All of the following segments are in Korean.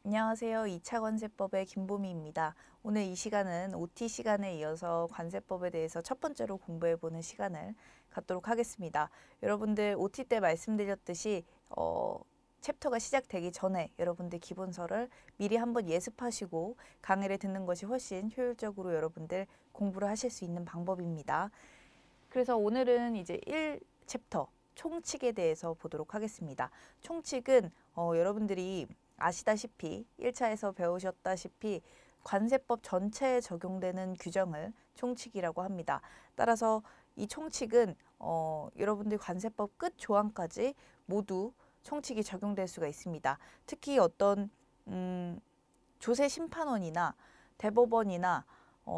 안녕하세요. 2차 관세법의 김보미입니다. 오늘 이 시간은 OT 시간에 이어서 관세법에 대해서 첫 번째로 공부해보는 시간을 갖도록 하겠습니다. 여러분들 OT 때 말씀드렸듯이 챕터가 시작되기 전에 여러분들 기본서를 미리 한번 예습하시고 강의를 듣는 것이 훨씬 효율적으로 여러분들 공부를 하실 수 있는 방법입니다. 그래서 오늘은 이제 1챕터 총칙에 대해서 보도록 하겠습니다. 총칙은 여러분들이 아시다시피 1차에서 배우셨다시피 관세법 전체에 적용되는 규정을 총칙이라고 합니다. 따라서 이 총칙은 여러분들 관세법 끝 조항까지 모두 총칙이 적용될 수가 있습니다. 특히 어떤 조세심판원이나 대법원이나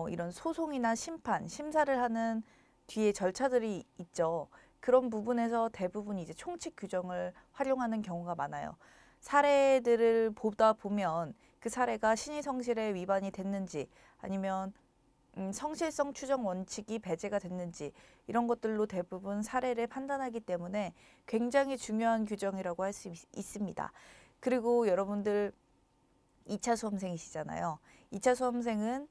이런 소송이나 심판, 심사를 하는 뒤에 절차들이 있죠. 그런 부분에서 대부분 이제 총칙 규정을 활용하는 경우가 많아요. 사례들을 보다 보면 그 사례가 신의성실에 위반이 됐는지 아니면 성실성 추정 원칙이 배제가 됐는지 이런 것들로 대부분 사례를 판단하기 때문에 굉장히 중요한 규정이라고 할 수 있습니다. 그리고 여러분들 2차 수험생이시잖아요. 2차 수험생은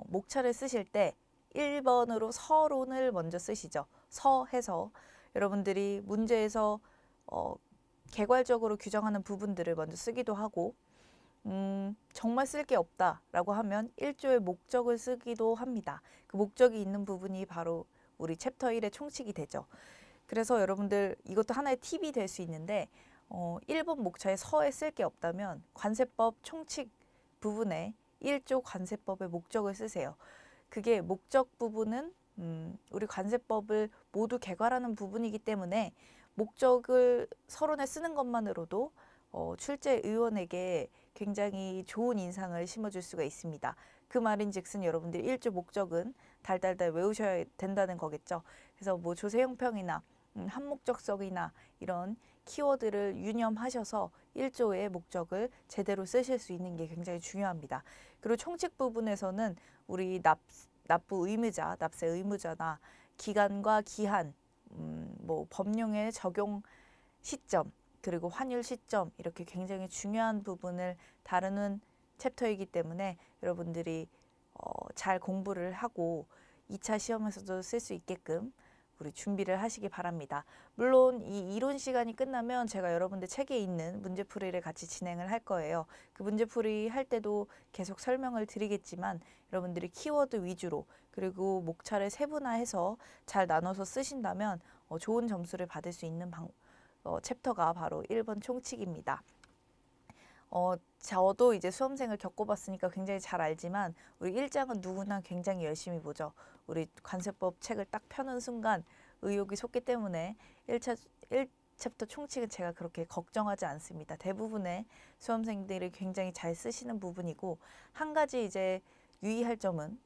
목차를 쓰실 때 1번으로 서론을 먼저 쓰시죠. 서해서 여러분들이 문제에서 개괄적으로 규정하는 부분들을 먼저 쓰기도 하고 정말 쓸 게 없다라고 하면 1조의 목적을 쓰기도 합니다. 그 목적이 있는 부분이 바로 우리 챕터 1의 총칙이 되죠. 그래서 여러분들 이것도 하나의 팁이 될 수 있는데 1번 목차에 서에 쓸 게 없다면 관세법 총칙 부분에 1조 관세법의 목적을 쓰세요. 그게 목적 부분은 우리 관세법을 모두 개괄하는 부분이기 때문에 목적을 서론에 쓰는 것만으로도 출제 의원에게 굉장히 좋은 인상을 심어줄 수가 있습니다. 그 말인즉슨 여러분들이 1조 목적은 달달달 외우셔야 된다는 거겠죠. 그래서 뭐 조세형평이나 한목적성이나 이런 키워드를 유념하셔서 1조의 목적을 제대로 쓰실 수 있는 게 굉장히 중요합니다. 그리고 총칙 부분에서는 우리 납부 의무자, 납세 의무자나 기간과 기한, 뭐 법령의 적용 시점, 그리고 환율 시점 이렇게 굉장히 중요한 부분을 다루는 챕터이기 때문에 여러분들이 잘 공부를 하고 2차 시험에서도 쓸 수 있게끔 우리 준비를 하시기 바랍니다. 물론 이 이론 시간이 끝나면 제가 여러분들 책에 있는 문제풀이를 같이 진행을 할 거예요. 그 문제풀이 할 때도 계속 설명을 드리겠지만 여러분들이 키워드 위주로 그리고 목차를 세분화해서 잘 나눠서 쓰신다면 좋은 점수를 받을 수 있는 챕터가 바로 1번 총칙입니다. 저도 이제 수험생을 겪어봤으니까 굉장히 잘 알지만 우리 1장은 누구나 굉장히 열심히 보죠. 우리 관세법 책을 딱 펴는 순간 의욕이 솟기 때문에 1챕터 총칙은 제가 그렇게 걱정하지 않습니다. 대부분의 수험생들이 굉장히 잘 쓰시는 부분이고 한 가지 이제 유의할 점은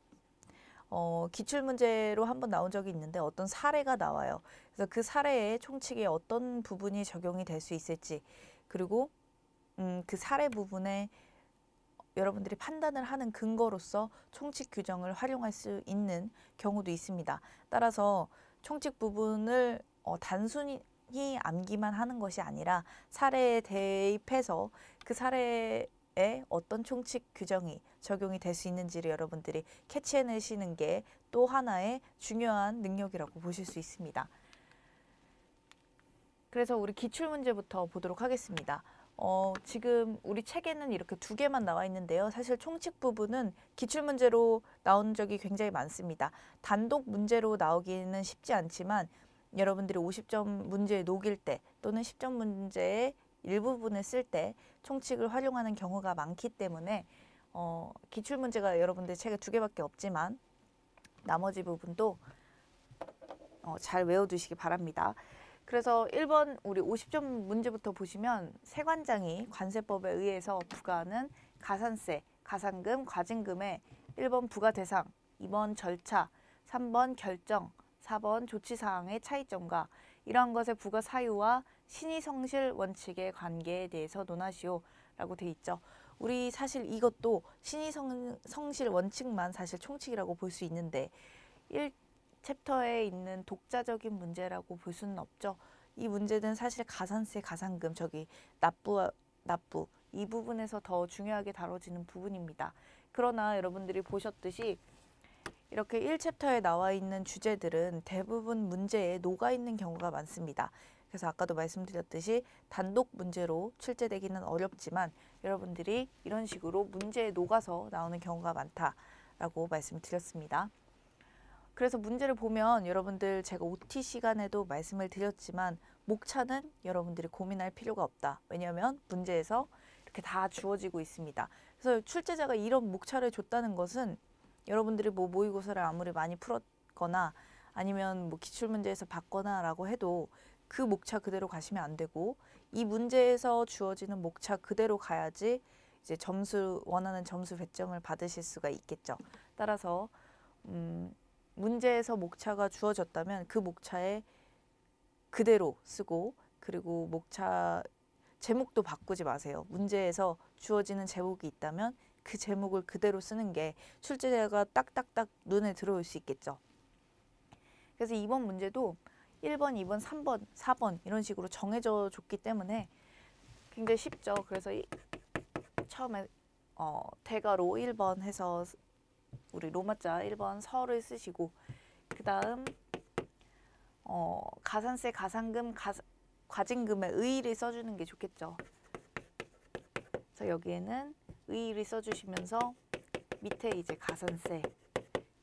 기출문제로 한번 나온 적이 있는데 어떤 사례가 나와요. 그래서 그 사례의 총칙에 어떤 부분이 적용이 될 수 있을지 그리고 그 사례 부분에 여러분들이 판단을 하는 근거로서 총칙 규정을 활용할 수 있는 경우도 있습니다. 따라서 총칙 부분을 단순히 암기만 하는 것이 아니라 사례에 대입해서 그 사례에 어떤 총칙 규정이 적용이 될 수 있는지를 여러분들이 캐치해내시는 게 또 하나의 중요한 능력이라고 보실 수 있습니다. 그래서 우리 기출문제부터 보도록 하겠습니다. 지금 우리 책에는 이렇게 2개만 나와 있는데요. 사실 총칙 부분은 기출문제로 나온 적이 굉장히 많습니다. 단독 문제로 나오기는 쉽지 않지만 여러분들이 50점 문제에 녹일 때 또는 10점 문제의 일부분을 쓸 때 총칙을 활용하는 경우가 많기 때문에 기출문제가 여러분들 책에 2개밖에 없지만 나머지 부분도 잘 외워두시기 바랍니다. 그래서 1번 우리 50점 문제부터 보시면 세관장이 관세법에 의해서 부과하는 가산세, 가산금, 과징금의 1번 부과 대상, 2번 절차, 3번 결정, 4번 조치사항의 차이점과 이러한 것의 부과 사유와 신의성실 원칙의 관계에 대해서 논하시오 라고 돼 있죠. 우리 사실 이것도 신의성실 원칙만 사실 총칙이라고 볼 수 있는데 1챕터에 있는 독자적인 문제라고 볼 수는 없죠. 이 문제는 사실 가산세, 가산금, 납부 이 부분에서 더 중요하게 다뤄지는 부분입니다. 그러나 여러분들이 보셨듯이 이렇게 1챕터에 나와 있는 주제들은 대부분 문제에 녹아 있는 경우가 많습니다. 그래서 아까도 말씀드렸듯이 단독 문제로 출제되기는 어렵지만 여러분들이 이런 식으로 문제에 녹아서 나오는 경우가 많다라고 말씀드렸습니다. 그래서 문제를 보면 여러분들 제가 OT 시간에도 말씀을 드렸지만 목차는 여러분들이 고민할 필요가 없다. 왜냐하면 문제에서 이렇게 다 주어지고 있습니다. 그래서 출제자가 이런 목차를 줬다는 것은 여러분들이 뭐 모의고사를 아무리 많이 풀었거나 아니면 뭐 기출문제에서 봤거나라고 해도 그 목차 그대로 가시면 안 되고 이 문제에서 주어지는 목차 그대로 가야지 이제 원하는 점수 배점을 받으실 수가 있겠죠. 따라서 문제에서 목차가 주어졌다면 그 목차에 그대로 쓰고 그리고 목차 제목도 바꾸지 마세요. 문제에서 주어지는 제목이 있다면 그 제목을 그대로 쓰는 게 출제자가 딱딱딱 눈에 들어올 수 있겠죠. 그래서 이번 문제도 1번, 2번, 3번, 4번 이런 식으로 정해져 줬기 때문에 굉장히 쉽죠. 그래서 처음에 대괄호 1번 해서 우리 로마자 1번 서를 쓰시고 그 다음 가산세, 가산금, 과징금의 의의를 써주는 게 좋겠죠. 그래서 여기에는 의의를 써주시면서 밑에 이제 가산세,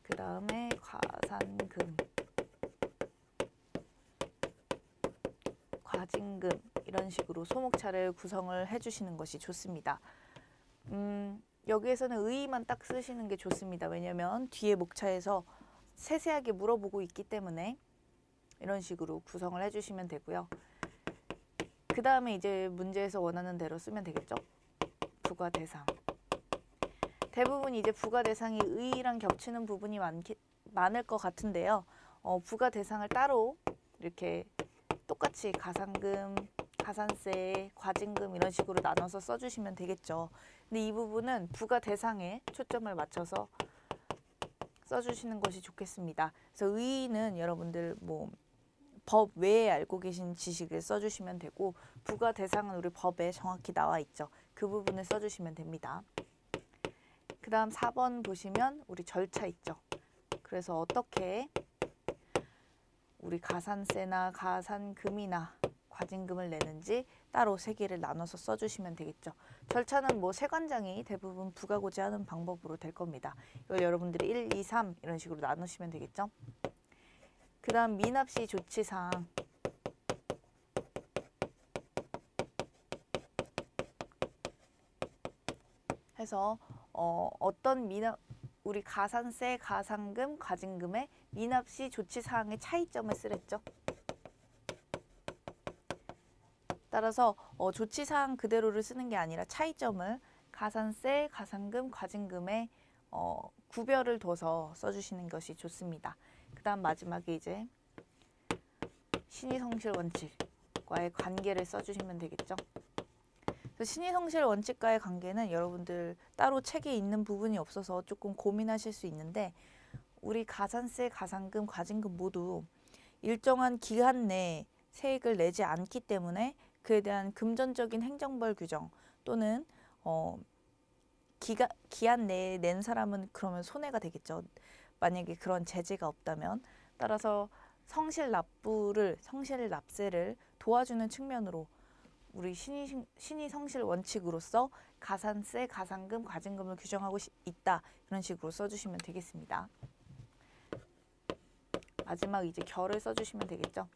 그 다음에 가산금, 과징금 이런 식으로 소목차를 구성을 해주시는 것이 좋습니다. 여기에서는 의의만 딱 쓰시는 게 좋습니다. 왜냐하면 뒤에 목차에서 세세하게 물어보고 있기 때문에 이런 식으로 구성을 해주시면 되고요. 그 다음에 이제 문제에서 원하는 대로 쓰면 되겠죠. 부가 대상. 대부분 이제 부가 대상이 의의랑 겹치는 부분이 많을 것 같은데요. 부가 대상을 따로 이렇게 똑같이 가산금, 가산세, 과징금 이런 식으로 나눠서 써주시면 되겠죠. 근데 이 부분은 부가 대상에 초점을 맞춰서 써주시는 것이 좋겠습니다. 그래서 의의는 여러분들 뭐 법 외에 알고 계신 지식을 써주시면 되고 부가 대상은 우리 법에 정확히 나와 있죠. 그 부분을 써주시면 됩니다. 그 다음 4번 보시면 우리 절차 있죠. 그래서 어떻게 우리 가산세나 가산금이나 과징금을 내는지 따로 세 개를 나눠서 써주시면 되겠죠. 절차는 뭐 세관장이 대부분 부가고지하는 방법으로 될 겁니다. 이걸 여러분들이 1, 2, 3 이런 식으로 나누시면 되겠죠. 그 다음 미납시 조치사항. 해서 어떤 우리 가산세, 가산금, 과징금의 미납시 조치사항의 차이점을 쓰랬죠. 따라서 조치사항 그대로를 쓰는 게 아니라 차이점을 가산세, 가산금, 과징금에 구별을 둬서 써주시는 것이 좋습니다. 그 다음 마지막에 이제 신의성실 원칙과의 관계를 써주시면 되겠죠. 신의성실 원칙과의 관계는 여러분들 따로 책에 있는 부분이 없어서 조금 고민하실 수 있는데 우리 가산세, 가산금, 과징금 모두 일정한 기한 내에 세액을 내지 않기 때문에 그에 대한 금전적인 행정벌 규정 또는 기한 내에 낸 사람은 그러면 손해가 되겠죠. 만약에 그런 제재가 없다면. 따라서 성실 납세를 도와주는 측면으로 우리 신의성실 원칙으로서 가산세, 가산금, 과징금을 규정하고 있다. 이런 식으로 써주시면 되겠습니다. 마지막 이제 결을 써주시면 되겠죠.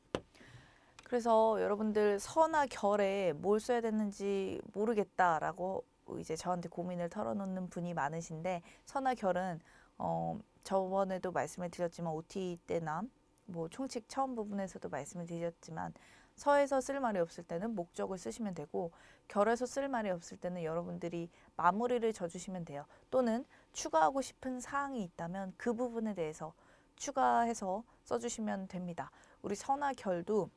그래서 여러분들 서나 결에 뭘 써야 되는지 모르겠다라고 이제 저한테 고민을 털어놓는 분이 많으신데 서나 결은 저번에도 말씀을 드렸지만 OT 때나 뭐 총칙 처음 부분에서도 말씀을 드렸지만 서에서 쓸 말이 없을 때는 목적을 쓰시면 되고 결에서 쓸 말이 없을 때는 여러분들이 마무리를 져주시면 돼요. 또는 추가하고 싶은 사항이 있다면 그 부분에 대해서 추가해서 써주시면 됩니다. 우리 서나 결도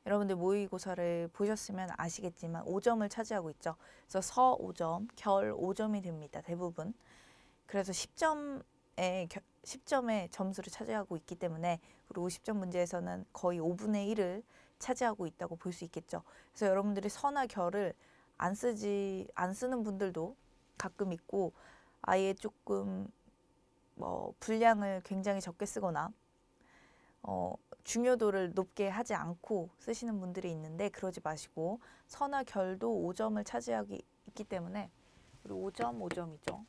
여러분들 모의고사를 보셨으면 아시겠지만 5점을 차지하고 있죠. 그래서 서 5점, 결 5점이 됩니다. 대부분. 그래서 10점의 점수를 차지하고 있기 때문에 우리 50점 문제에서는 거의 5분의 1을 차지하고 있다고 볼 수 있겠죠. 그래서 여러분들이 서나 결을 안 쓰는 분들도 가끔 있고, 아예 조금 분량을 굉장히 적게 쓰거나 중요도를 높게 하지 않고 쓰시는 분들이 있는데, 그러지 마시고 서나 결도 5점을 차지하기 있기 때문에 우리 5점, 5점이죠.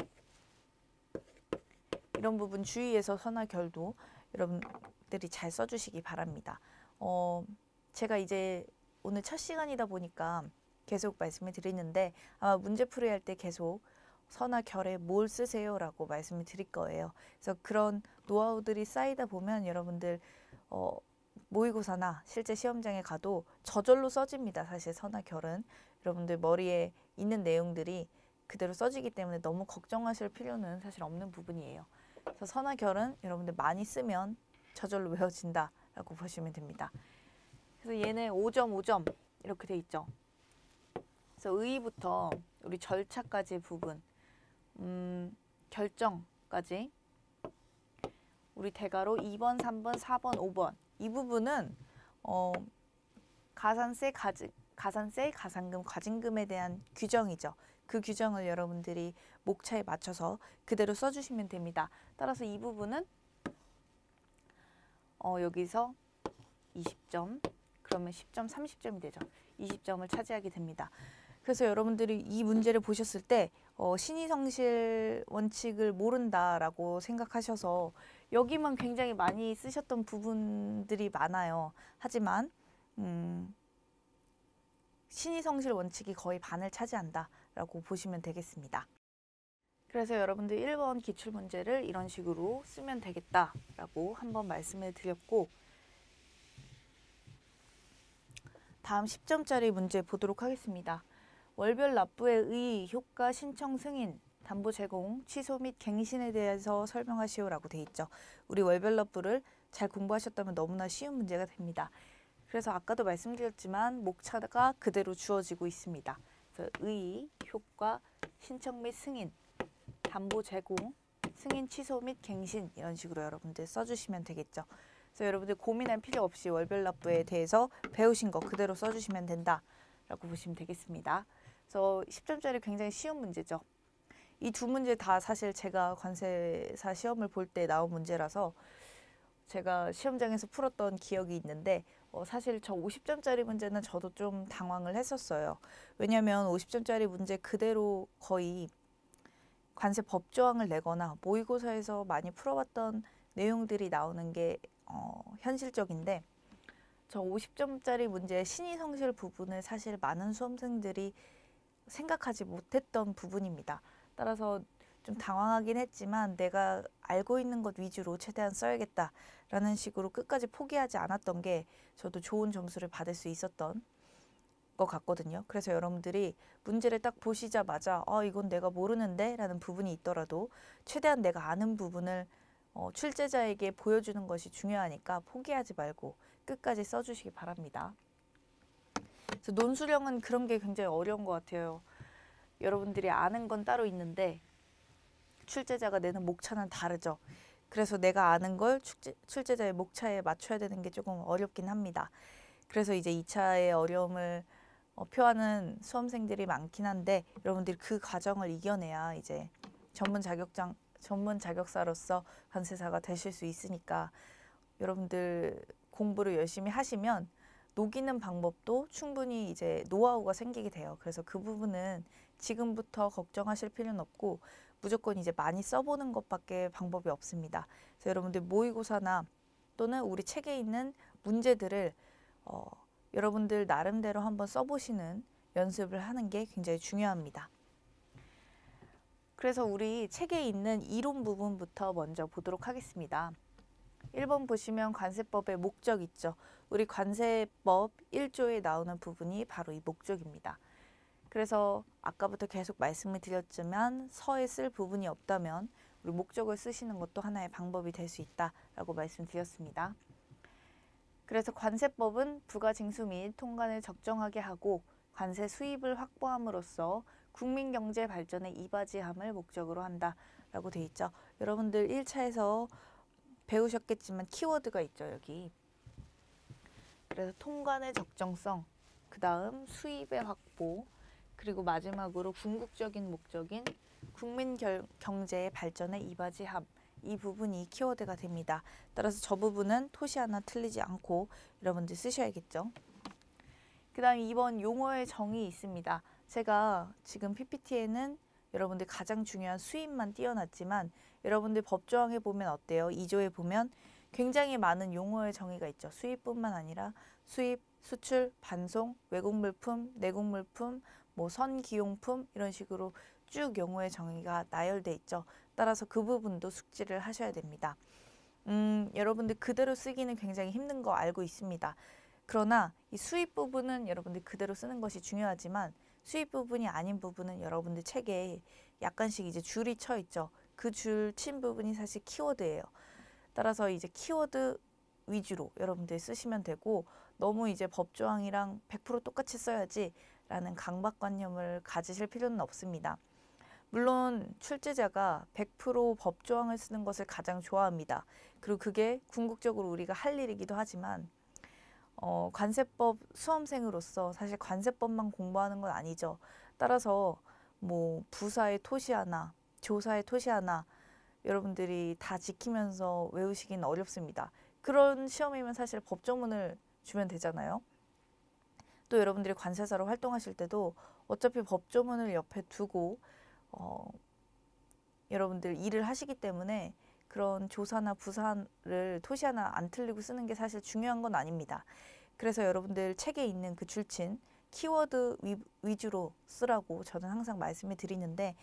이런 부분 주의해서 서나 결도 여러분들이 잘 써주시기 바랍니다. 제가 이제 오늘 첫 시간이다 보니까 계속 말씀을 드리는데, 아마 문제풀이 할 때 계속 서나 결에 뭘 쓰세요 라고 말씀을 드릴 거예요. 그래서 그런 노하우들이 쌓이다 보면 여러분들 모의고사나 실제 시험장에 가도 저절로 써집니다. 사실 서나 결은 여러분들 머리에 있는 내용들이 그대로 써지기 때문에 너무 걱정하실 필요는 사실 없는 부분이에요. 그래서 서나 결은 여러분들 많이 쓰면 저절로 외워진다 라고 보시면 됩니다. 그래서 얘는 5점 5점 이렇게 돼 있죠. 그래서 의의부터 우리 절차까지 부분, 결정까지 우리 대괄호 2번, 3번, 4번, 5번 이 부분은 가산세, 가산금, 과징금에 대한 규정이죠. 그 규정을 여러분들이 목차에 맞춰서 그대로 써주시면 됩니다. 따라서 이 부분은 여기서 20점, 그러면 10점, 30점이 되죠. 20점을 차지하게 됩니다. 그래서 여러분들이 이 문제를 보셨을 때 신의성실 원칙을 모른다라고 생각하셔서 여기만 굉장히 많이 쓰셨던 부분들이 많아요. 하지만 신의성실 원칙이 거의 반을 차지한다라고 보시면 되겠습니다. 그래서 여러분들 1번 기출문제를 이런 식으로 쓰면 되겠다라고 한번 말씀을 드렸고, 다음 10점짜리 문제 보도록 하겠습니다. 월별 납부의 의의, 효과, 신청 승인, 담보 제공, 취소 및 갱신에 대해서 설명하시오라고 돼 있죠. 우리 월별 납부를 잘 공부하셨다면 너무나 쉬운 문제가 됩니다. 그래서 아까도 말씀드렸지만 목차가 그대로 주어지고 있습니다. 그래서 의의, 효과, 신청 및 승인, 담보 제공, 승인 취소 및 갱신 이런 식으로 여러분들 써주시면 되겠죠. 그래서 여러분들 고민할 필요 없이 월별 납부에 대해서 배우신 거 그대로 써주시면 된다라고 보시면 되겠습니다. 그래서 10점짜리 굉장히 쉬운 문제죠. 이 두 문제 다 사실 제가 관세사 시험을 볼 때 나온 문제라서 제가 시험장에서 풀었던 기억이 있는데 사실 저 50점짜리 문제는 저도 좀 당황을 했었어요. 왜냐하면 50점짜리 문제 그대로 거의 관세 법조항을 내거나 모의고사에서 많이 풀어봤던 내용들이 나오는 게 현실적인데, 저 50점짜리 문제의 신의성실 부분을 사실 많은 수험생들이 생각하지 못했던 부분입니다. 따라서 좀 당황하긴 했지만 내가 알고 있는 것 위주로 최대한 써야겠다라는 식으로 끝까지 포기하지 않았던 게 저도 좋은 점수를 받을 수 있었던 것 같거든요. 그래서 여러분들이 문제를 딱 보시자마자 이건 내가 모르는데 라는 부분이 있더라도 최대한 내가 아는 부분을 출제자에게 보여주는 것이 중요하니까 포기하지 말고 끝까지 써주시기 바랍니다. 그래서 논술형은 그런 게 굉장히 어려운 것 같아요. 여러분들이 아는 건 따로 있는데 출제자가 내는 목차는 다르죠. 그래서 내가 아는 걸 출제자의 목차에 맞춰야 되는 게 조금 어렵긴 합니다. 그래서 이제 2차의 어려움을 표하는 수험생들이 많긴 한데, 여러분들이 그 과정을 이겨내야 이제 전문 자격사로서 관세사가 되실 수 있으니까 여러분들 공부를 열심히 하시면 녹이는 방법도 충분히 이제 노하우가 생기게 돼요. 그래서 그 부분은 지금부터 걱정하실 필요는 없고 무조건 이제 많이 써보는 것밖에 방법이 없습니다. 그래서 여러분들 모의고사나 또는 우리 책에 있는 문제들을 여러분들 나름대로 한번 써보시는 연습을 하는 게 굉장히 중요합니다. 그래서 우리 책에 있는 이론 부분부터 먼저 보도록 하겠습니다. 1번 보시면 관세법의 목적 있죠. 우리 관세법 1조에 나오는 부분이 바로 이 목적입니다. 그래서 아까부터 계속 말씀을 드렸지만 서에 쓸 부분이 없다면 우리 목적을 쓰시는 것도 하나의 방법이 될 수 있다라고 말씀드렸습니다. 그래서 관세법은 부가징수 및 통관을 적정하게 하고 관세 수입을 확보함으로써 국민경제 발전에 이바지함을 목적으로 한다라고 돼 있죠. 여러분들 1차에서 배우셨겠지만 키워드가 있죠, 여기. 그래서 통관의 적정성, 그 다음 수입의 확보, 그리고 마지막으로 궁극적인 목적인 국민 경제의 발전에 이바지함. 이 부분이 키워드가 됩니다. 따라서 저 부분은 토시 하나 틀리지 않고 여러분들 쓰셔야겠죠. 그 다음 2번 용어의 정의 있습니다. 제가 지금 PPT에는 여러분들 가장 중요한 수입만 띄워놨지만 여러분들 법조항에 보면 어때요? 2조에 보면 굉장히 많은 용어의 정의가 있죠. 수입뿐만 아니라 수입, 수출, 반송, 외국 물품, 내국 물품, 뭐 선기용품 이런 식으로 쭉 용어의 정의가 나열돼 있죠. 따라서 그 부분도 숙지를 하셔야 됩니다. 여러분들 그대로 쓰기는 굉장히 힘든 거 알고 있습니다. 그러나 이 수입 부분은 여러분들 그대로 쓰는 것이 중요하지만 수입 부분이 아닌 부분은 여러분들 책에 약간씩 이제 줄이 쳐 있죠. 그 줄 친 부분이 사실 키워드예요. 따라서 이제 키워드 위주로 여러분들 쓰시면 되고 너무 이제 법조항이랑 100% 똑같이 써야지 라는 강박관념을 가지실 필요는 없습니다. 물론 출제자가 100% 법조항을 쓰는 것을 가장 좋아합니다. 그리고 그게 궁극적으로 우리가 할 일이기도 하지만 관세법 수험생으로서 사실 관세법만 공부하는 건 아니죠. 따라서 뭐 부사의 토시 하나, 조사의 토시 하나 여러분들이 다 지키면서 외우시기는 어렵습니다. 그런 시험이면 사실 법조문을 주면 되잖아요. 또 여러분들이 관세사로 활동하실 때도 어차피 법조문을 옆에 두고 여러분들 일을 하시기 때문에 그런 조사나 부사를 토시 하나 안 틀리고 쓰는 게 사실 중요한 건 아닙니다. 그래서 여러분들 책에 있는 그 줄친 키워드 위주로 쓰라고 저는 항상 말씀을 드리는데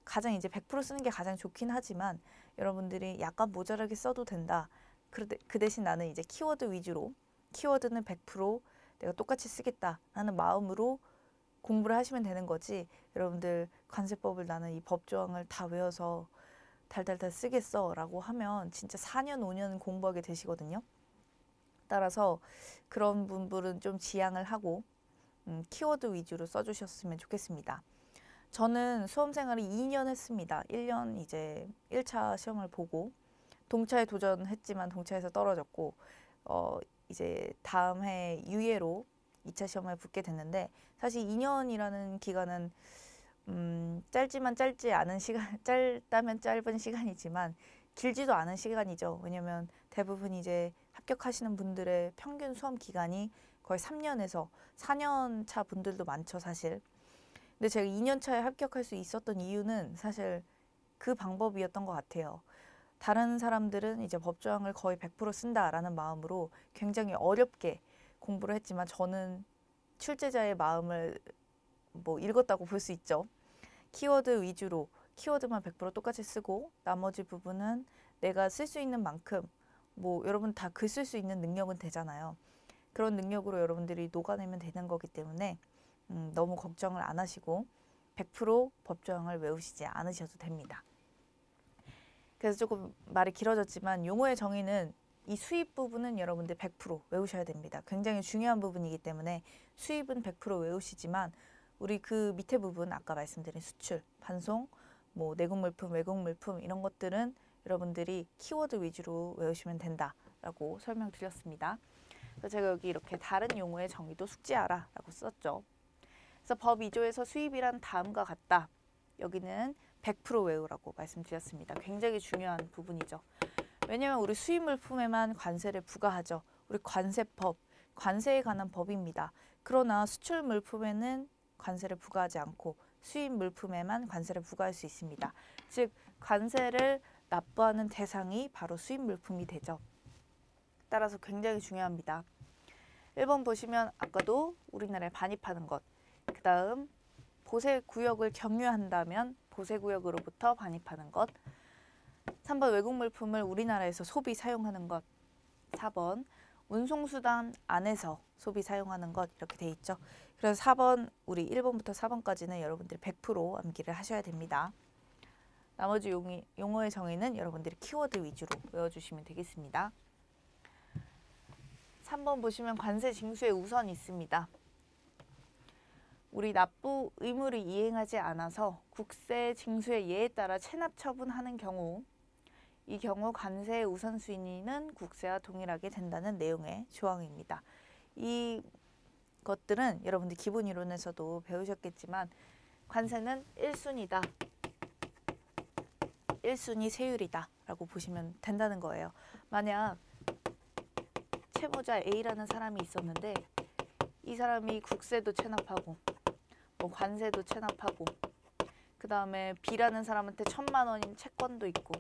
가장 이제 100% 쓰는 게 가장 좋긴 하지만 여러분들이 약간 모자라게 써도 된다. 그 대신 나는 이제 키워드 위주로 키워드는 100% 내가 똑같이 쓰겠다라는 마음으로 공부를 하시면 되는 거지 여러분들 관세법을 나는 이 법조항을 다 외워서 달달달 쓰겠어 라고 하면 진짜 4년 5년 공부하게 되시거든요. 따라서 그런 분들은 좀 지양을 하고 키워드 위주로 써주셨으면 좋겠습니다. 저는 수험생활을 2년 했습니다. 1년 이제 1차 시험을 보고 동차에 도전했지만 동차에서 떨어졌고 이제 다음 해 유예로 2차 시험을 붙게 됐는데 사실 2년이라는 기간은 짧지만 짧지 않은 시간, 짧다면 짧은 시간이지만 길지도 않은 시간이죠. 왜냐면 대부분 이제 합격하시는 분들의 평균 수험 기간이 거의 3년에서 4년 차 분들도 많죠, 사실. 근데 제가 2년 차에 합격할 수 있었던 이유는 사실 그 방법이었던 것 같아요. 다른 사람들은 이제 법조항을 거의 100% 쓴다라는 마음으로 굉장히 어렵게 공부를 했지만 저는 출제자의 마음을 뭐 읽었다고 볼 수 있죠. 키워드 위주로 키워드만 100% 똑같이 쓰고 나머지 부분은 내가 쓸 수 있는 만큼 뭐 여러분 다 글 쓸 수 있는 능력은 되잖아요. 그런 능력으로 여러분들이 녹아내면 되는 거기 때문에 너무 걱정을 안 하시고 100% 법조항을 외우시지 않으셔도 됩니다. 그래서 조금 말이 길어졌지만 용어의 정의는 이 수입 부분은 여러분들 100% 외우셔야 됩니다. 굉장히 중요한 부분이기 때문에 수입은 100% 외우시지만 우리 그 밑에 부분 아까 말씀드린 수출, 반송, 뭐 내국 물품, 외국 물품 이런 것들은 여러분들이 키워드 위주로 외우시면 된다라고 설명드렸습니다. 그래서 제가 여기 이렇게 다른 용어의 정의도 숙지하라 라고 썼죠. 그래서 법 2조에서 수입이란 다음과 같다. 여기는 100% 외우라고 말씀드렸습니다. 굉장히 중요한 부분이죠. 왜냐하면 우리 수입 물품에만 관세를 부과하죠. 우리 관세법, 관세에 관한 법입니다. 그러나 수출 물품에는 관세를 부과하지 않고 수입 물품에만 관세를 부과할 수 있습니다. 즉 관세를 납부하는 대상이 바로 수입 물품이 되죠. 따라서 굉장히 중요합니다. 1번 보시면 아까도 우리나라에 반입하는 것, 그 다음 보세구역을 경유한다면 보세구역으로부터 반입하는 것, 3번 외국 물품을 우리나라에서 소비 사용하는 것, 4번 운송수단 안에서 소비 사용하는 것 이렇게 돼 있죠. 그래서 4번 우리 1번부터 4번까지는 여러분들이 100% 암기를 하셔야 됩니다. 나머지 용어의 정의는 여러분들이 키워드 위주로 외워주시면 되겠습니다. 3번 보시면 관세 징수의 우선이 있습니다. 우리 납부 의무를 이행하지 않아서 국세 징수의 예에 따라 체납 처분하는 경우 이 경우 관세의 우선순위는 국세와 동일하게 된다는 내용의 조항입니다. 이 것들은 여러분들 기본 이론에서도 배우셨겠지만 관세는 1순위다. 1순위 세율이다 라고 보시면 된다는 거예요. 만약 채무자 A라는 사람이 있었는데 이 사람이 국세도 체납하고 뭐 관세도 체납하고 그 다음에 B라는 사람한테 1,000만 원인 채권도 있고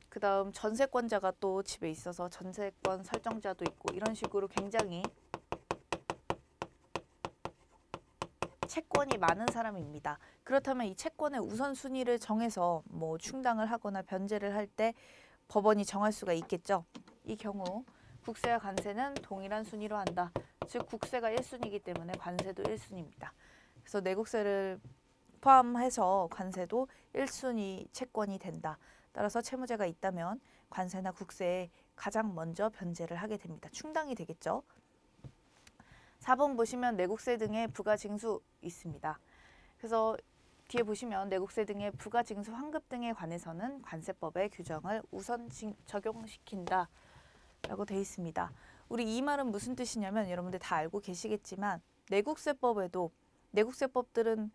그 다음 전세권자가 또 집에 있어서 전세권 설정자도 있고 이런 식으로 굉장히 채권이 많은 사람입니다. 그렇다면 이 채권의 우선순위를 정해서 뭐 충당을 하거나 변제를 할 때 법원이 정할 수가 있겠죠. 이 경우 국세와 관세는 동일한 순위로 한다. 즉 국세가 1순위이기 때문에 관세도 1순위입니다. 그래서 내국세를 포함해서 관세도 1순위 채권이 된다. 따라서 채무자가 있다면 관세나 국세에 가장 먼저 변제를 하게 됩니다. 충당이 되겠죠. 4번 보시면 내국세 등의 부가징수 있습니다. 그래서 뒤에 보시면 내국세 등의 부가징수 환급 등에 관해서는 관세법의 규정을 우선 적용시킨다 라고 되어 있습니다. 우리 이 말은 무슨 뜻이냐면 여러분들 다 알고 계시겠지만 내국세법에도 내국세법들은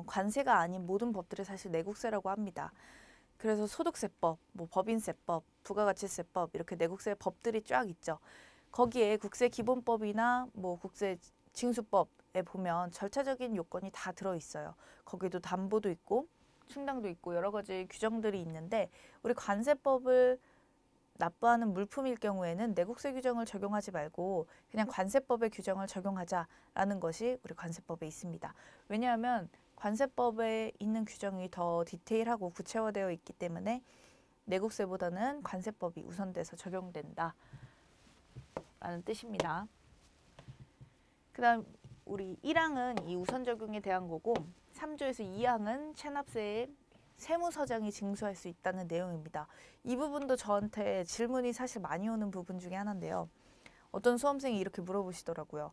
관세가 아닌 모든 법들을 사실 내국세라고 합니다. 그래서 소득세법, 뭐 법인세법, 부가가치세법 이렇게 내국세 법들이 쫙 있죠. 거기에 국세기본법이나 뭐 국세징수법에 보면 절차적인 요건이 다 들어있어요. 거기도 담보도 있고 충당도 있고 여러 가지 규정들이 있는데 우리 관세법을 납부하는 물품일 경우에는 내국세 규정을 적용하지 말고 그냥 관세법의 규정을 적용하자라는 것이 우리 관세법에 있습니다. 왜냐하면 관세법에 있는 규정이 더 디테일하고 구체화되어 있기 때문에 내국세보다는 관세법이 우선돼서 적용된다 라는 뜻입니다. 그 다음 우리 1항은 이 우선 적용에 대한 거고 3조에서 2항은 체납세에 세무서장이 징수할 수 있다는 내용입니다. 이 부분도 저한테 질문이 사실 많이 오는 부분 중에 하나인데요. 어떤 수험생이 이렇게 물어보시더라고요.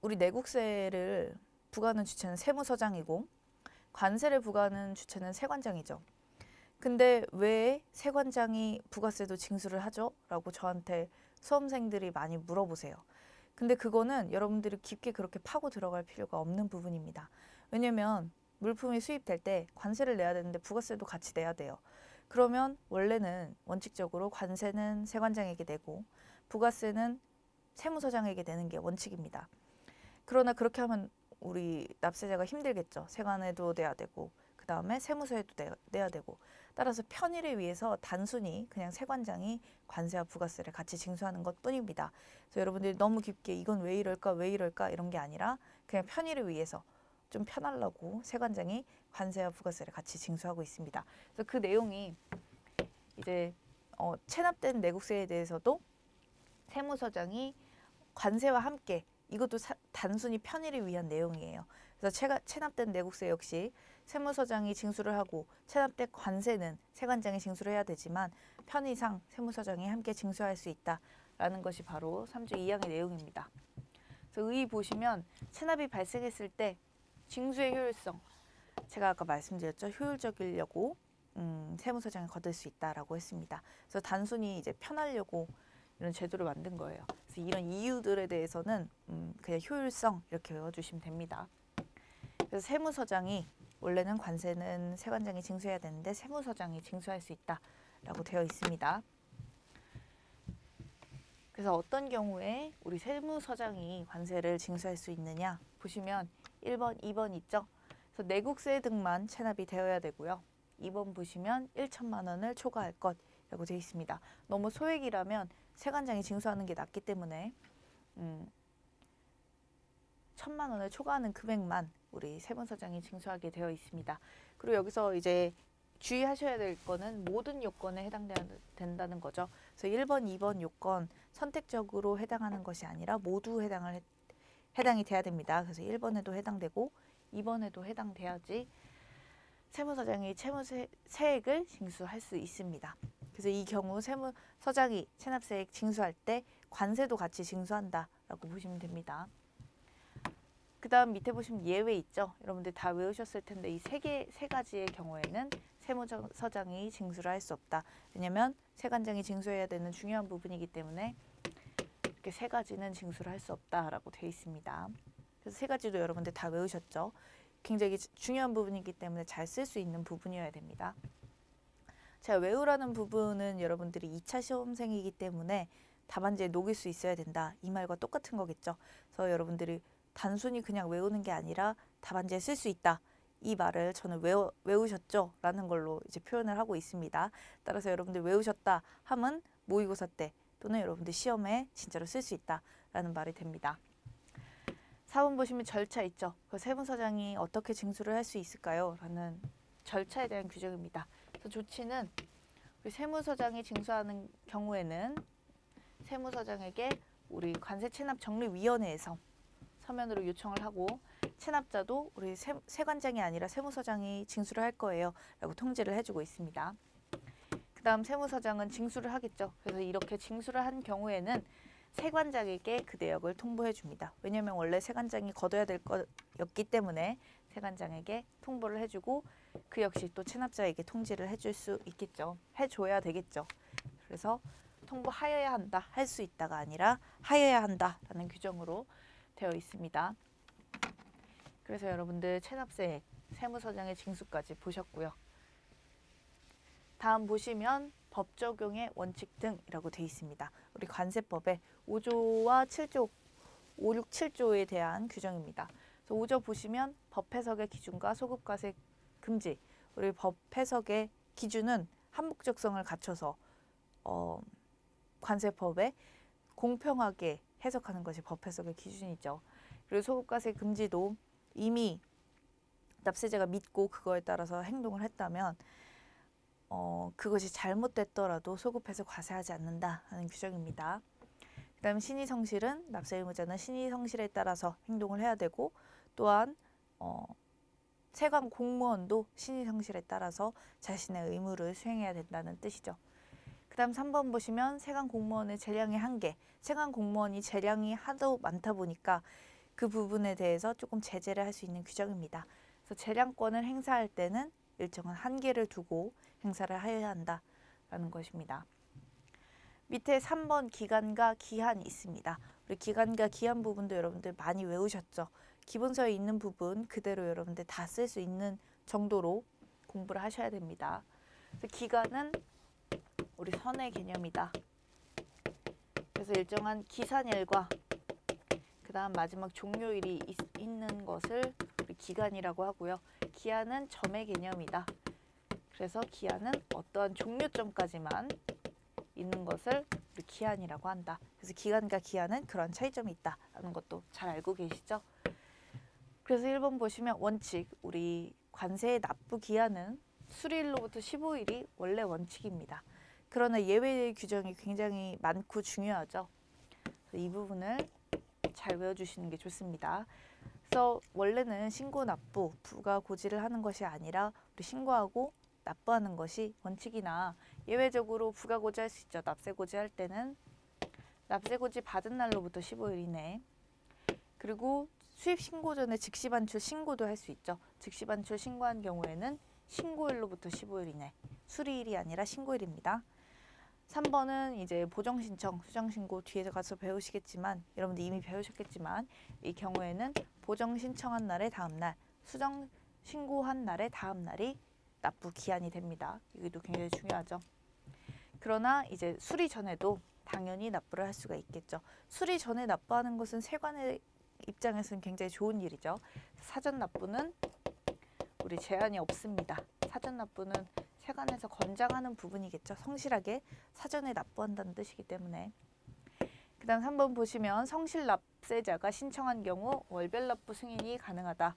우리 내국세를 부과하는 주체는 세무서장이고 관세를 부과하는 주체는 세관장이죠. 근데 왜 세관장이 부가세도 징수를 하죠? 라고 저한테 수험생들이 많이 물어보세요. 근데 그거는 여러분들이 깊게 그렇게 파고 들어갈 필요가 없는 부분입니다. 왜냐면 물품이 수입될 때 관세를 내야 되는데 부가세도 같이 내야 돼요. 그러면 원래는 원칙적으로 관세는 세관장에게 내고 부가세는 세무서장에게 내는 게 원칙입니다. 그러나 그렇게 하면 우리 납세자가 힘들겠죠. 세관에도 내야 되고 그 다음에 세무서에도 내야 되고 따라서 편의를 위해서 단순히 그냥 세관장이 관세와 부가세를 같이 징수하는 것뿐입니다. 그래서 여러분들이 너무 깊게 이건 왜 이럴까 이런 게 아니라 그냥 편의를 위해서 좀 편하려고 세관장이 관세와 부가세를 같이 징수하고 있습니다. 그래서 그 내용이 이제 체납된 내국세에 대해서도 세무서장이 관세와 함께 이것도 단순히 편의를 위한 내용이에요. 그래서 체납된 내국세 역시 세무서장이 징수를 하고 체납된 관세는 세관장이 징수를 해야 되지만 편의상 세무서장이 함께 징수할 수 있다라는 것이 바로 3조 2항의 내용입니다. 그래서 의 보시면 체납이 발생했을 때 징수의 효율성, 제가 아까 말씀드렸죠. 효율적이려고 세무서장이 거둘 수 있다라고 했습니다. 그래서 단순히 이제 편하려고 이런 제도를 만든 거예요. 그래서 이런 이유들에 대해서는 그냥 효율성 이렇게 외워주시면 됩니다. 그래서 세무서장이 원래는 관세는 세관장이 징수해야 되는데 세무서장이 징수할 수 있다라고 되어 있습니다. 그래서 어떤 경우에 우리 세무서장이 관세를 징수할 수 있느냐 보시면 1번, 2번 있죠. 그래서 내국세 등만 체납이 되어야 되고요. 2번 보시면 1,000만 원을 초과할 것이라고 되어 있습니다. 너무 소액이라면 세관장이 징수하는 게 낫기 때문에 1,000만 원을 초과하는 금액만 우리 세무서장이 징수하게 되어 있습니다. 그리고 여기서 이제 주의하셔야 될 거는 모든 요건에 해당된다는 거죠. 그래서 1번, 2번 요건 선택적으로 해당하는 것이 아니라 모두 해당이 돼야 됩니다. 그래서 1번에도 해당되고 2번에도 해당돼야지 세무서장이 세액을 징수할 수 있습니다. 그래서 이 경우 세무서장이 체납세액 징수할 때 관세도 같이 징수한다라고 보시면 됩니다. 그 다음 밑에 보시면 예외 있죠. 여러분들 다 외우셨을 텐데 이 세 가지의 경우에는 세무서장이 징수를 할 수 없다. 왜냐하면 세관장이 징수해야 되는 중요한 부분이기 때문에 이렇게 세 가지는 징수를 할 수 없다라고 되어 있습니다. 그래서 세 가지도 여러분들 다 외우셨죠? 굉장히 중요한 부분이기 때문에 잘 쓸 수 있는 부분이어야 됩니다. 자, 외우라는 부분은 여러분들이 2차 시험생이기 때문에 답안지에 녹일 수 있어야 된다. 이 말과 똑같은 거겠죠. 그래서 여러분들이 단순히 그냥 외우는 게 아니라 답안지에 쓸 수 있다. 이 말을 저는 외우셨죠? 라는 걸로 이제 표현을 하고 있습니다. 따라서 여러분들 외우셨다 함은 모의고사 때 또는 여러분들 시험에 진짜로 쓸 수 있다 라는 말이 됩니다. 4번 보시면 절차 있죠. 그 세무서장이 어떻게 징수를 할 수 있을까요? 라는 절차에 대한 규정입니다. 그래서 조치는 우리 세무서장이 징수하는 경우에는 세무서장에게 우리 관세체납정리위원회에서 서면으로 요청을 하고 체납자도 우리 세관장이 아니라 세무서장이 징수를 할 거예요 라고 통지를 해주고 있습니다. 그 다음 세무서장은 징수를 하겠죠. 그래서 이렇게 징수를 한 경우에는 세관장에게 그 내역을 통보해 줍니다. 왜냐하면 원래 세관장이 거둬야 될 거였기 때문에 세관장에게 통보를 해주고 그 역시 또 체납자에게 통지를 해줄 수 있겠죠. 해줘야 되겠죠. 그래서 통보하여야 한다, 할 수 있다가 아니라 하여야 한다라는 규정으로 되어 있습니다. 그래서 여러분들 체납세액, 세무서장의 징수까지 보셨고요. 다음 보시면 법 적용의 원칙 등이라고 되어 있습니다. 우리 관세법의 5조와 7조, 5, 6, 7조에 대한 규정입니다. 그래서 5조 보시면 법 해석의 기준과 소급과세 금지. 우리 법 해석의 기준은 한목적성을 갖춰서 관세법에 공평하게 해석하는 것이 법 해석의 기준이죠. 그리고 소급과세 금지도 이미 납세자가 믿고 그거에 따라서 행동을 했다면 그것이 잘못됐더라도 소급해서 과세하지 않는다 하는 규정입니다. 그 다음 신의성실은 납세 의무자는 신의성실에 따라서 행동을 해야 되고 또한 세관 공무원도 신의성실에 따라서 자신의 의무를 수행해야 된다는 뜻이죠. 그 다음 3번 보시면 세관 공무원의 재량의 한계, 세관 공무원이 재량이 하도 많다 보니까 그 부분에 대해서 조금 제재를 할 수 있는 규정입니다. 그래서 재량권을 행사할 때는 일정한 한계를 두고 행사를 하여야 한다라는 것입니다. 밑에 3번 기간과 기한 있습니다. 우리 기간과 기한 부분도 여러분들 많이 외우셨죠? 기본서에 있는 부분 그대로 여러분들 다 쓸 수 있는 정도로 공부를 하셔야 됩니다. 그래서 기간은 우리 선의 개념이다. 그래서 일정한 기산일과 그 다음 마지막 종료일이 있는 것을 우리 기간이라고 하고요. 기한은 점의 개념이다. 그래서 기한은 어떠한 종료점까지만 있는 것을 우리 기한이라고 한다. 그래서 기간과 기한은 그런 차이점이 있다라는 것도 잘 알고 계시죠? 그래서 1번 보시면 원칙, 우리 관세의 납부 기한은 수리일로부터 15일이 원래 원칙입니다. 그러나 예외 규정이 굉장히 많고 중요하죠. 이 부분을 잘 외워주시는 게 좋습니다. 그래서 원래는 신고 납부, 부가 고지를 하는 것이 아니라 우리 신고하고 납부하는 것이 원칙이나 예외적으로 부가 고지할 수 있죠. 납세 고지할 때는 납세 고지 받은 날로부터 15일 이내. 그리고 수입 신고 전에 즉시 반출 신고도 할 수 있죠. 즉시 반출 신고한 경우에는 신고일로부터 15일 이내. 수리일이 아니라 신고일입니다. 3번은 이제 보정 신청, 수정 신고 뒤에 가서 배우시겠지만 여러분들 이미 배우셨겠지만 이 경우에는 보정 신청한 날의 다음 날, 수정 신고한 날의 다음 날이 납부 기한이 됩니다. 이것도 굉장히 중요하죠. 그러나 이제 수리 전에도 당연히 납부를 할 수가 있겠죠. 수리 전에 납부하는 것은 세관의 입장에서는 굉장히 좋은 일이죠. 사전 납부는 우리 제한이 없습니다. 사전 납부는 세관에서 권장하는 부분이겠죠. 성실하게 사전에 납부한다는 뜻이기 때문에. 그 다음 3번 보시면 성실 납세자가 신청한 경우 월별 납부 승인이 가능하다.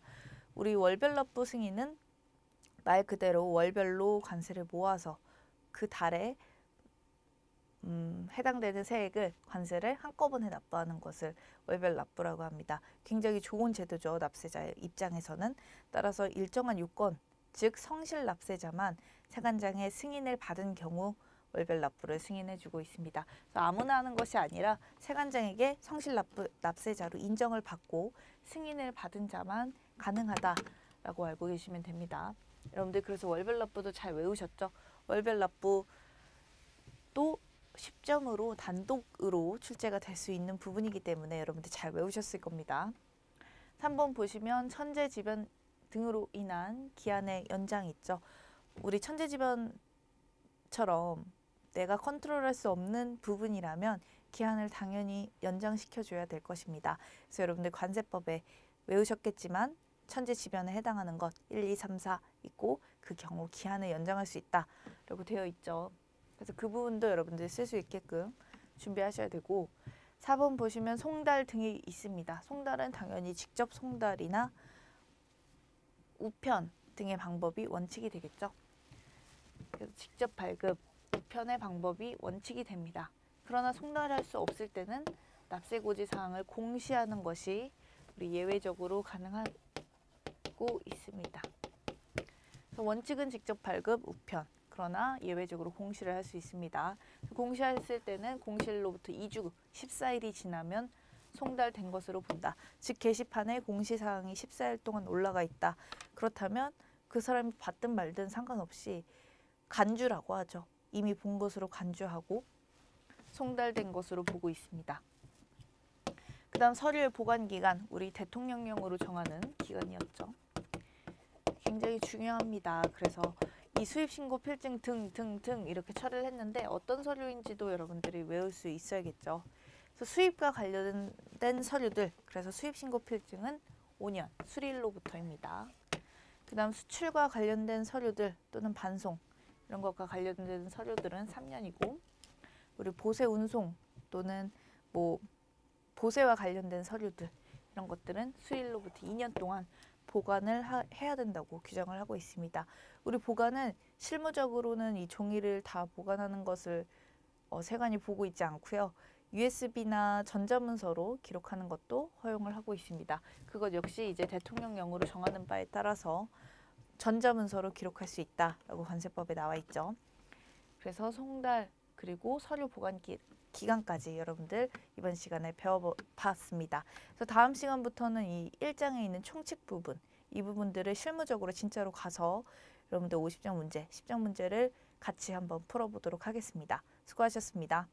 우리 월별 납부 승인은 말 그대로 월별로 관세를 모아서 그 달에 해당되는 세액을 관세를 한꺼번에 납부하는 것을 월별 납부라고 합니다. 굉장히 좋은 제도죠. 납세자의 입장에서는. 따라서 일정한 요건, 즉 성실 납세자만 세관장의 승인을 받은 경우 월별 납부를 승인해주고 있습니다. 그래서 아무나 하는 것이 아니라 세관장에게 성실 납세자로 인정을 받고 승인을 받은 자만 가능하다라고 알고 계시면 됩니다. 여러분들 그래서 월별 납부도 잘 외우셨죠? 월별 납부도 10점으로 단독으로 출제가 될 수 있는 부분이기 때문에 여러분들 잘 외우셨을 겁니다. 3번 보시면 천재지변 등으로 인한 기한의 연장이 있죠. 우리 천재지변처럼 내가 컨트롤할 수 없는 부분이라면 기한을 당연히 연장시켜줘야 될 것입니다. 그래서 여러분들 관세법에 외우셨겠지만 천재지변에 해당하는 것 1, 2, 3, 4 있고 그 경우 기한을 연장할 수 있다 라고 되어 있죠. 그래서 그 부분도 여러분들이 쓸 수 있게끔 준비하셔야 되고 4번 보시면 송달 등이 있습니다. 송달은 당연히 직접 송달이나 우편 등의 방법이 원칙이 되겠죠. 그래서 직접 발급, 우편의 방법이 원칙이 됩니다. 그러나 송달할 수 없을 때는 납세고지 사항을 공시하는 것이 우리 예외적으로 가능하고 있습니다. 그래서 원칙은 직접 발급, 우편. 그러나 예외적으로 공시를 할 수 있습니다. 공시했을 때는 공시일로부터 2주, 14일이 지나면 송달된 것으로 본다. 즉 게시판에 공시사항이 14일 동안 올라가 있다. 그렇다면 그 사람이 받든 말든 상관없이 간주라고 하죠. 이미 본 것으로 간주하고 송달된 것으로 보고 있습니다. 그 다음 서류의 보관기간, 우리 대통령령으로 정하는 기간이었죠. 굉장히 중요합니다. 그래서 이 수입신고 필증 등 이렇게 처리를 했는데 어떤 서류인지도 여러분들이 외울 수 있어야겠죠. 그래서 수입과 관련된 서류들, 그래서 수입신고 필증은 5년, 수리일로부터입니다. 그 다음 수출과 관련된 서류들 또는 반송, 이런 것과 관련된 서류들은 3년이고 우리 보세 운송 또는 뭐 보세와 관련된 서류들 이런 것들은 수리일로부터 2년 동안 보관을 해야 된다고 규정을 하고 있습니다. 우리 보관은 실무적으로는 이 종이를 다 보관하는 것을 세관이 보고 있지 않고요. USB나 전자문서로 기록하는 것도 허용을 하고 있습니다. 그것 역시 이제 대통령령으로 정하는 바에 따라서 전자문서로 기록할 수 있다라고 관세법에 나와 있죠. 그래서 송달 그리고 서류 보관 기간까지 여러분들 이번 시간에 배워봤습니다. 그래서 다음 시간부터는 이 1장에 있는 총칙 부분, 이 부분들을 실무적으로 진짜로 가서 여러분들 50점 문제, 10점 문제를 같이 한번 풀어보도록 하겠습니다. 수고하셨습니다.